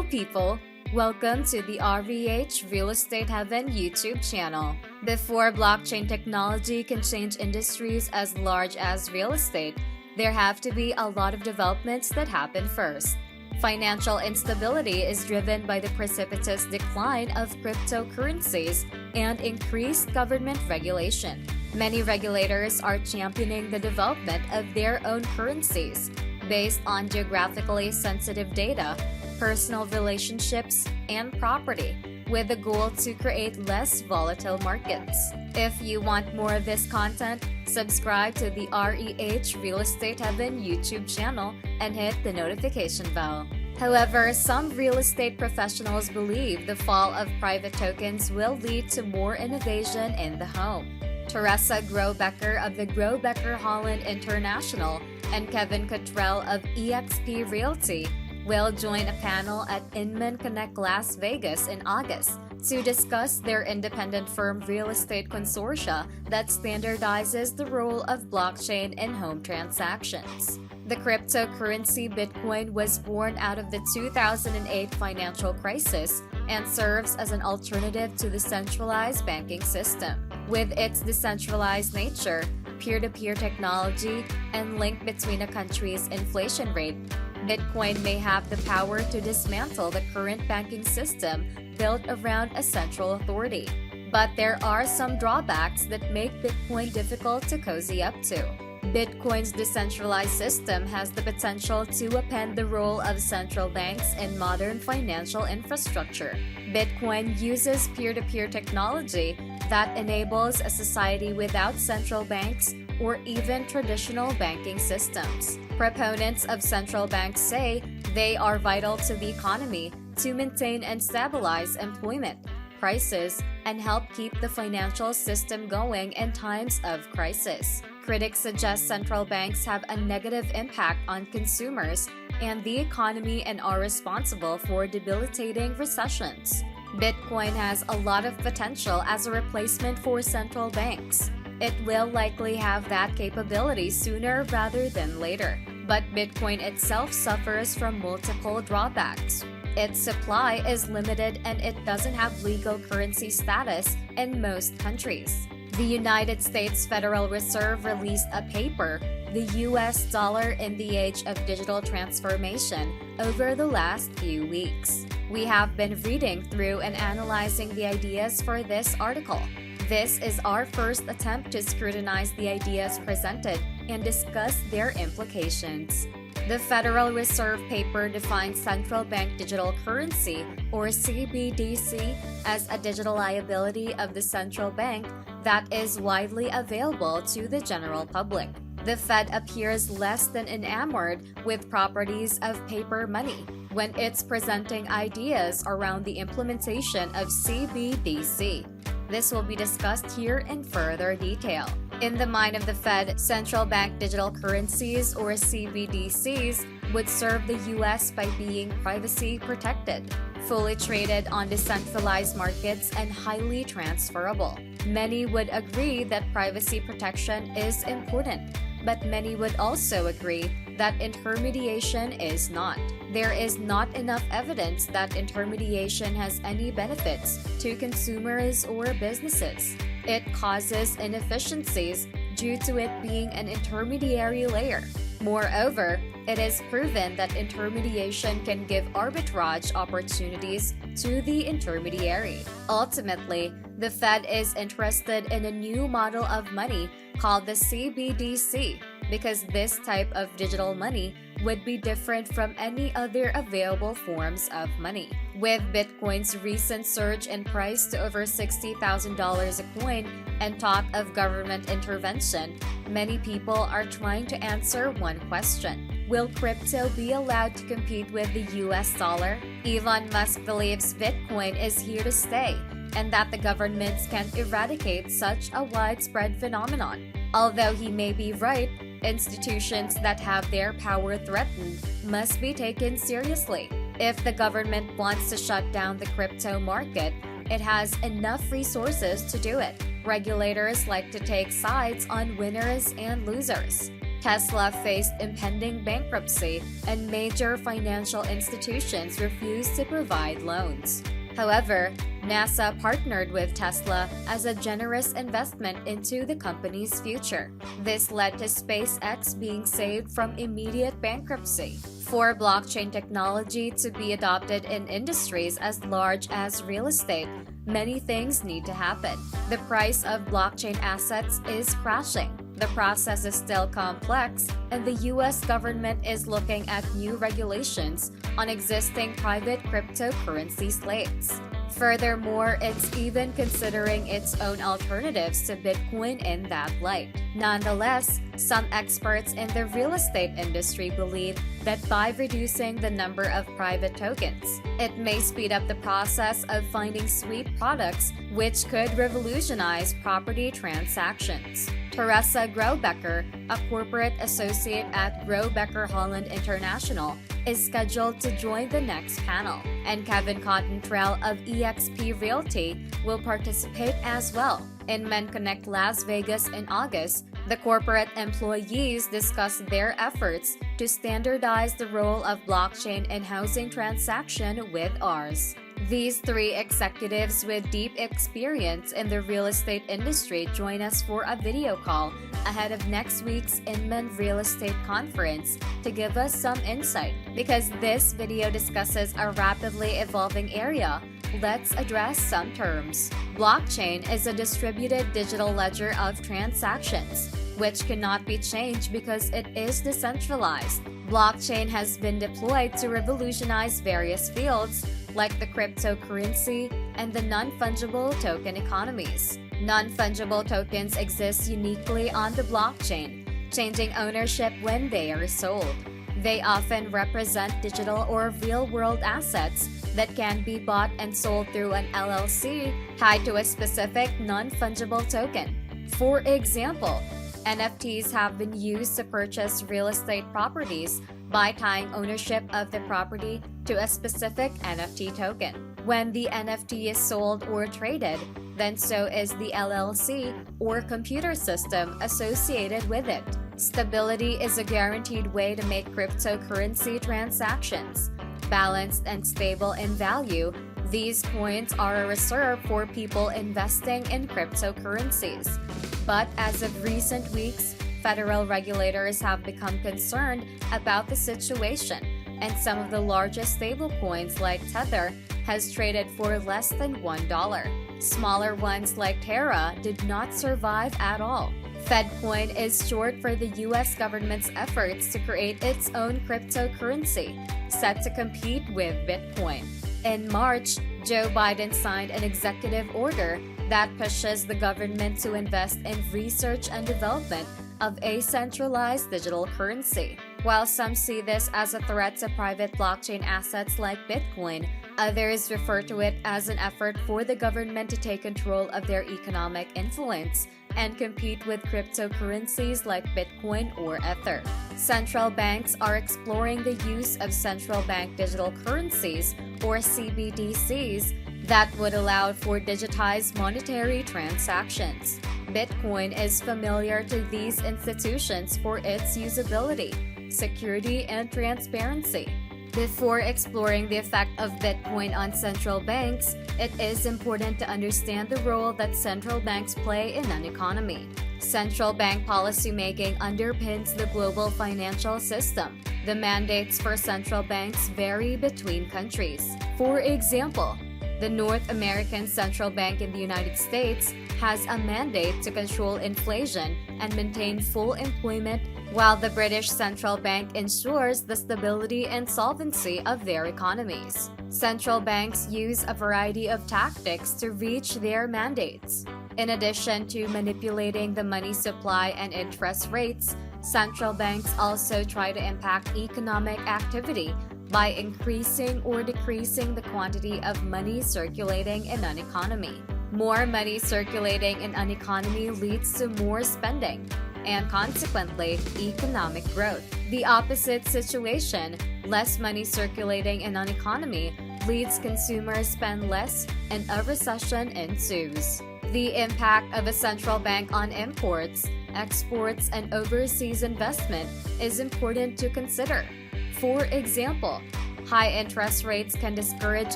people, welcome to the REH Real Estate Heaven YouTube channel. Before blockchain technology can change industries as large as real estate, there have to be a lot of developments that happen first. Financial instability is driven by the precipitous decline of cryptocurrencies and increased government regulation. Many regulators are championing the development of their own currencies based on geographically sensitive data, personal relationships, and property, with the goal to create less volatile markets. If you want more of this content, subscribe to the REH Real Estate Heaven YouTube channel and hit the notification bell. However, some real estate professionals believe the fall of private tokens will lead to more innovation in the home. Teresa Grobecker of the Grobecker Holland International and Kevin Cottrell of eXp Realty will join a panel at Inman Connect Las Vegas in August to discuss their independent firm real estate consortia that standardizes the role of blockchain in home transactions. The cryptocurrency Bitcoin was born out of the 2008 financial crisis and serves as an alternative to the centralized banking system. With its decentralized nature, peer-to-peer technology, and link between a country's inflation rate, Bitcoin may have the power to dismantle the current banking system built around a central authority. But there are some drawbacks that make Bitcoin difficult to cozy up to. Bitcoin's decentralized system has the potential to upend the role of central banks in modern financial infrastructure. Bitcoin uses peer-to-peer technology that enables a society without central banks or even traditional banking systems. Proponents of central banks say they are vital to the economy to maintain and stabilize employment, prices, and help keep the financial system going in times of crisis. Critics suggest central banks have a negative impact on consumers and the economy and are responsible for debilitating recessions. Bitcoin has a lot of potential as a replacement for central banks. It will likely have that capability sooner rather than later. But Bitcoin itself suffers from multiple drawbacks. Its supply is limited and it doesn't have legal currency status in most countries. The United States Federal Reserve released a paper, The US Dollar in the Age of Digital Transformation, over the last few weeks. We have been reading through and analyzing the ideas for this article. This is our first attempt to scrutinize the ideas presented and discuss their implications. The Federal Reserve paper defines central bank digital currency, or CBDC, as a digital liability of the central bank that is widely available to the general public. The Fed appears less than enamored with properties of paper money when it's presenting ideas around the implementation of CBDC. This will be discussed here in further detail. In the mind of the Fed, central bank digital currencies, or CBDCs, would serve the US by being privacy protected, fully traded on decentralized markets, and highly transferable. Many would agree that privacy protection is important, but many would also agree that intermediation is not. There is not enough evidence that intermediation has any benefits to consumers or businesses. It causes inefficiencies due to it being an intermediary layer. Moreover, it is proven that intermediation can give arbitrage opportunities to the intermediary. Ultimately, the Fed is interested in a new model of money called the CBDC because this type of digital money would be different from any other available forms of money. With Bitcoin's recent surge in price to over $60,000 a coin and talk of government intervention, many people are trying to answer one question. Will crypto be allowed to compete with the US dollar? Elon Musk believes Bitcoin is here to stay and that the governments can eradicate such a widespread phenomenon. Although he may be right, institutions that have their power threatened must be taken seriously. If the government wants to shut down the crypto market, it has enough resources to do it. Regulators like to take sides on winners and losers. Tesla faced impending bankruptcy, and major financial institutions refused to provide loans. However, NASA partnered with Tesla as a generous investment into the company's future. This led to SpaceX being saved from immediate bankruptcy. For blockchain technology to be adopted in industries as large as real estate, many things need to happen. The price of blockchain assets is crashing. The process is still complex, and the US government is looking at new regulations on existing private cryptocurrency slates. Furthermore, it's even considering its own alternatives to Bitcoin in that light. Nonetheless, some experts in the real estate industry believe that by reducing the number of private tokens, it may speed up the process of finding sweet products, which could revolutionize property transactions. Teresa Grobecker, a corporate associate at Grobecker Holland International, is scheduled to join the next panel, and Kevin Cottontrell of eXp Realty will participate as well. In MenConnect Las Vegas in August, the corporate employees discussed their efforts to standardize the role of blockchain in housing transaction with ours. These three executives with deep experience in the real estate industry join us for a video call ahead of next week's Inman Real Estate Conference to give us some insight. Because this video discusses a rapidly evolving area, let's address some terms. Blockchain is a distributed digital ledger of transactions, which cannot be changed because it is decentralized. Blockchain has been deployed to revolutionize various fields like the cryptocurrency and the non-fungible token economies. Non-fungible tokens exist uniquely on the blockchain, changing ownership when they are sold. They often represent digital or real-world assets that can be bought and sold through an LLC tied to a specific non-fungible token. For example, NFTs have been used to purchase real estate properties by tying ownership of the property to a specific NFT token. When the NFT is sold or traded, then so is the LLC or computer system associated with it. Stability is a guaranteed way to make cryptocurrency transactions. Balanced and stable in value, these coins are a reserve for people investing in cryptocurrencies. But as of recent weeks, federal regulators have become concerned about the situation, and some of the largest stablecoins like Tether has traded for less than $1. Smaller ones like Terra did not survive at all. Fedcoin is short for the US government's efforts to create its own cryptocurrency, set to compete with Bitcoin. In March, Joe Biden signed an executive order that pushes the government to invest in research and development of a centralized digital currency. While some see this as a threat to private blockchain assets like Bitcoin, others refer to it as an effort for the government to take control of their economic influence and compete with cryptocurrencies like Bitcoin or Ether. Central banks are exploring the use of central bank digital currencies, or CBDCs, that would allow for digitized monetary transactions. Bitcoin is familiar to these institutions for its usability, security, and transparency. Before exploring the effect of Bitcoin on central banks, it is important to understand the role that central banks play in an economy. Central bank policymaking underpins the global financial system. The mandates for central banks vary between countries. For example, the North American Central Bank in the United States has a mandate to control inflation and maintain full employment, while the British Central Bank ensures the stability and solvency of their economies. Central banks use a variety of tactics to reach their mandates. In addition to manipulating the money supply and interest rates, central banks also try to impact economic activity by increasing or decreasing the quantity of money circulating in an economy. More money circulating in an economy leads to more spending and consequently economic growth. The opposite situation, less money circulating in an economy, leads consumers spend less and a recession ensues. The impact of a central bank on imports. exports, and overseas investment is important to consider. For example, high interest rates can discourage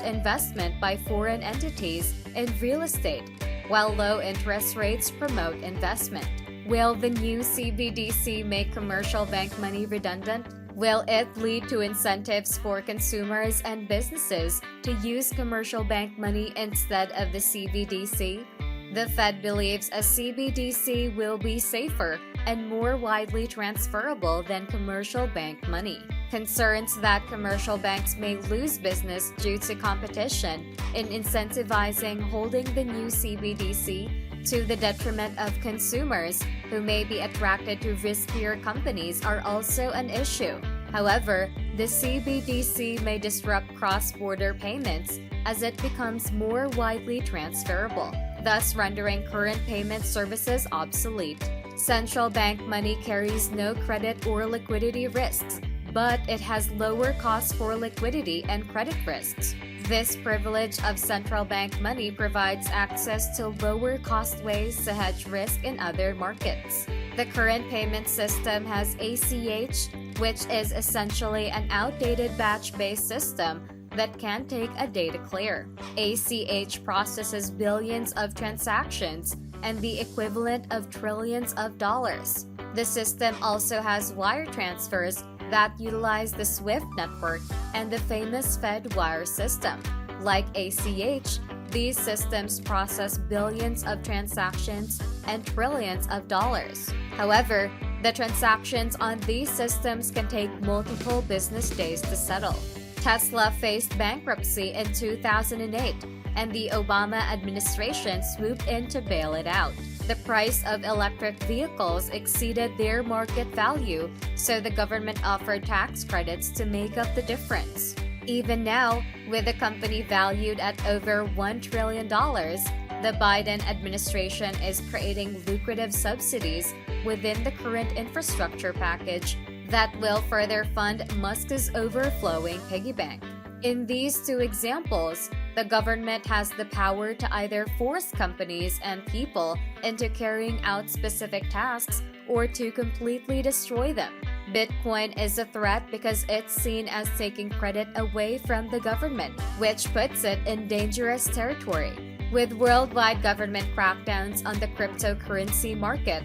investment by foreign entities in real estate, while low interest rates promote investment. Will the new CBDC make commercial bank money redundant? Will it lead to incentives for consumers and businesses to use commercial bank money instead of the CBDC? The Fed believes a CBDC will be safer and more widely transferable than commercial bank money. Concerns that commercial banks may lose business due to competition in incentivizing holding the new CBDC to the detriment of consumers who may be attracted to riskier companies are also an issue. However, the CBDC may disrupt cross-border payments as it becomes more widely transferable, thus rendering current payment services obsolete. Central bank money carries no credit or liquidity risks, but it has lower costs for liquidity and credit risks. This privilege of central bank money provides access to lower-cost ways to hedge risk in other markets. The current payment system has ACH, which is essentially an outdated batch-based system that can take a day to clear. ACH processes billions of transactions and the equivalent of trillions of dollars. The system also has wire transfers that utilize the SWIFT network and the famous Fed wire system. Like ACH, these systems process billions of transactions and trillions of dollars. However, the transactions on these systems can take multiple business days to settle. Tesla faced bankruptcy in 2008, and the Obama administration swooped in to bail it out. The price of electric vehicles exceeded their market value, so the government offered tax credits to make up the difference. Even now, with the company valued at over $1 trillion, the Biden administration is creating lucrative subsidies within the current infrastructure package that will further fund Musk's overflowing piggy bank. In these two examples, the government has the power to either force companies and people into carrying out specific tasks or to completely destroy them. Bitcoin is a threat because it's seen as taking credit away from the government, which puts it in dangerous territory. With worldwide government crackdowns on the cryptocurrency market,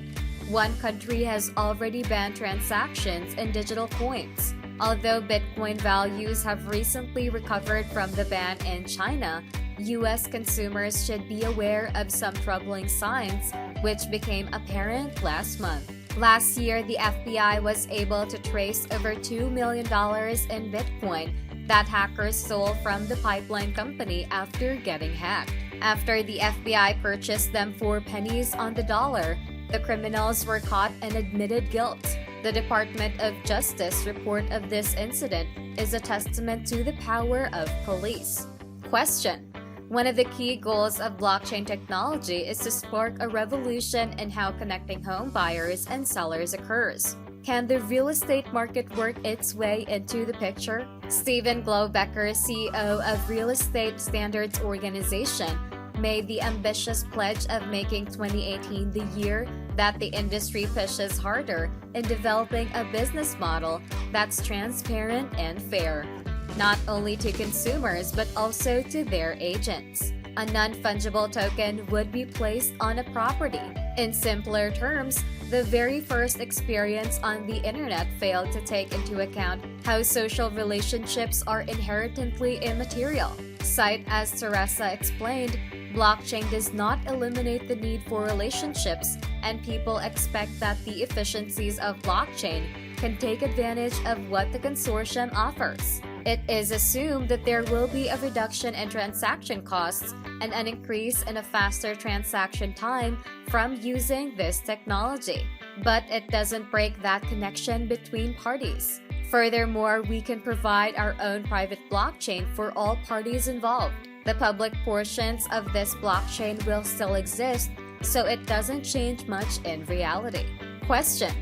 one country has already banned transactions in digital coins. Although Bitcoin values have recently recovered from the ban in China, U.S. consumers should be aware of some troubling signs, which became apparent last month. Last year, the FBI was able to trace over $2 million in Bitcoin that hackers stole from the pipeline company after getting hacked. After the FBI purchased them for pennies on the dollar, the criminals were caught and admitted guilt. The Department of Justice report of this incident is a testament to the power of police. Question: one of the key goals of blockchain technology is to spark a revolution in how connecting home buyers and sellers occurs. Can the real estate market work its way into the picture? Stephen Globecker, CEO of Real Estate Standards Organization, made the ambitious pledge of making 2018 the year that the industry pushes harder in developing a business model that's transparent and fair, not only to consumers but also to their agents. A non-fungible token would be placed on a property. In simpler terms, the very first experience on the internet failed to take into account how social relationships are inherently immaterial. Cite as Teresa explained, blockchain does not eliminate the need for relationships, and people expect that the efficiencies of blockchain can take advantage of what the consortium offers. It is assumed that there will be a reduction in transaction costs and an increase in a faster transaction time from using this technology. But it doesn't break that connection between parties. Furthermore, we can provide our own private blockchain for all parties involved. The public portions of this blockchain will still exist, so it doesn't change much in reality. Question: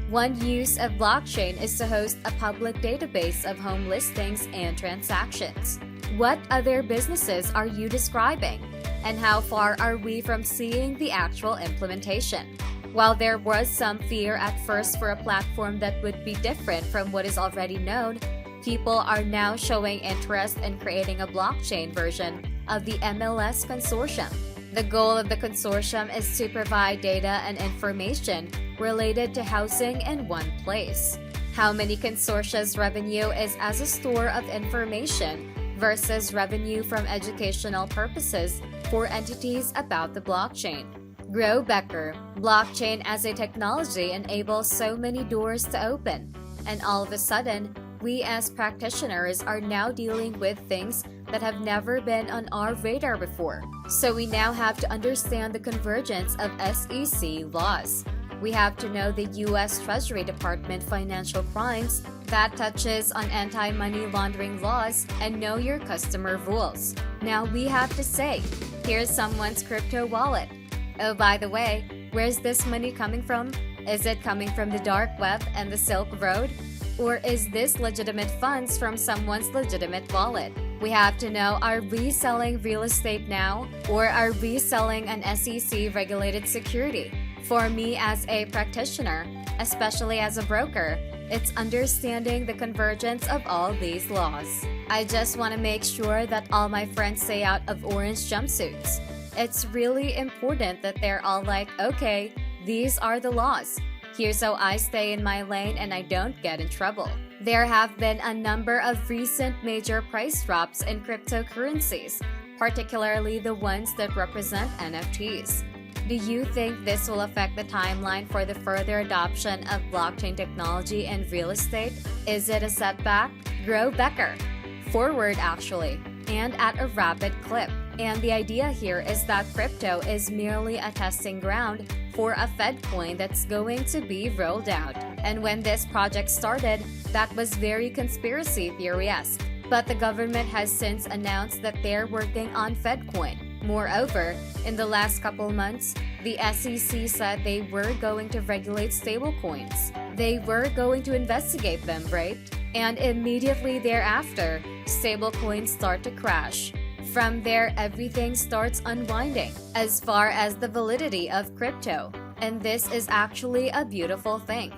one use of blockchain is to host a public database of home listings and transactions. What other businesses are you describing? And how far are we from seeing the actual implementation? While there was some fear at first for a platform that would be different from what is already known, people are now showing interest in creating a blockchain version of the MLS consortium. The goal of the consortium is to provide data and information related to housing in one place. How many consortia's revenue is as a store of information versus revenue from educational purposes for entities about the blockchain. Grow Becker, blockchain as a technology enables so many doors to open, and all of a sudden, we as practitioners are now dealing with things that have never been on our radar before. So we now have to understand the convergence of SEC laws. We have to know the U.S. Treasury Department financial crimes that touches on anti-money laundering laws and know your customer rules. Now we have to say, here's someone's crypto wallet. Oh, by the way, where's this money coming from? Is it coming from the dark web and the Silk Road? Or is this legitimate funds from someone's legitimate wallet? We have to know, are we selling real estate now, or are we selling an SEC-regulated security? For me as a practitioner, especially as a broker, it's understanding the convergence of all these laws. I just want to make sure that all my friends stay out of orange jumpsuits. It's really important that they're all like, okay, these are the laws. Here's how I stay in my lane and I don't get in trouble. There have been a number of recent major price drops in cryptocurrencies, particularly the ones that represent NFTs. Do you think this will affect the timeline for the further adoption of blockchain technology and real estate? Is it a setback? Grow Becker. Forward, actually, and at a rapid clip. And the idea here is that crypto is merely a testing ground for a Fed coin that's going to be rolled out. And when this project started, that was very conspiracy theory-esque. But the government has since announced that they're working on Fed coin. Moreover, in the last couple months, the SEC said they were going to regulate stablecoins. They were going to investigate them, right? And immediately thereafter, stablecoins start to crash. From there, everything starts unwinding as far as the validity of crypto. And this is actually a beautiful thing.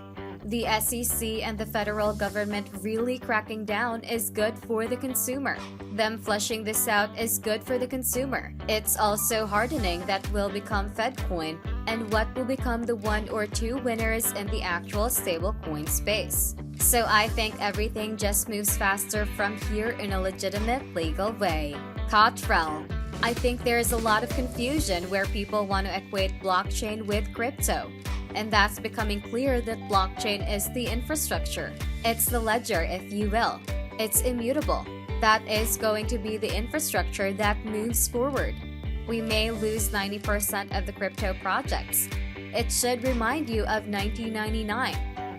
The SEC and the federal government really cracking down is good for the consumer. Them fleshing this out is good for the consumer. It's also hardening that will become Fedcoin and what will become the one or two winners in the actual stablecoin space. So I think everything just moves faster from here in a legitimate legal way. Cottrell. I think there is a lot of confusion where people want to equate blockchain with crypto. And that's becoming clear that blockchain is the infrastructure. It's the ledger, if you will. It's immutable. That is going to be the infrastructure that moves forward. We may lose 90% of the crypto projects. It should remind you of 1999.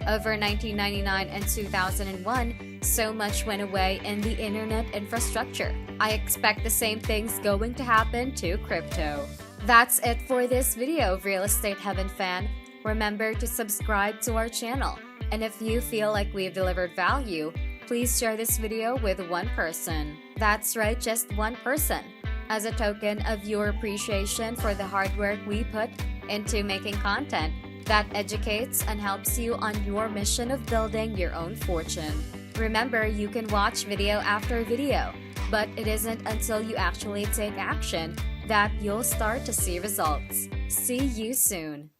Over 1999 and 2001, so much went away in the internet infrastructure. I expect the same thing's going to happen to crypto. That's it for this video, Real Estate Heaven fan. Remember to subscribe to our channel. And if you feel like we've delivered value, please share this video with one person. That's right, just one person. As a token of your appreciation for the hard work we put into making content that educates and helps you on your mission of building your own fortune. Remember, you can watch video after video, but it isn't until you actually take action that you'll start to see results. See you soon.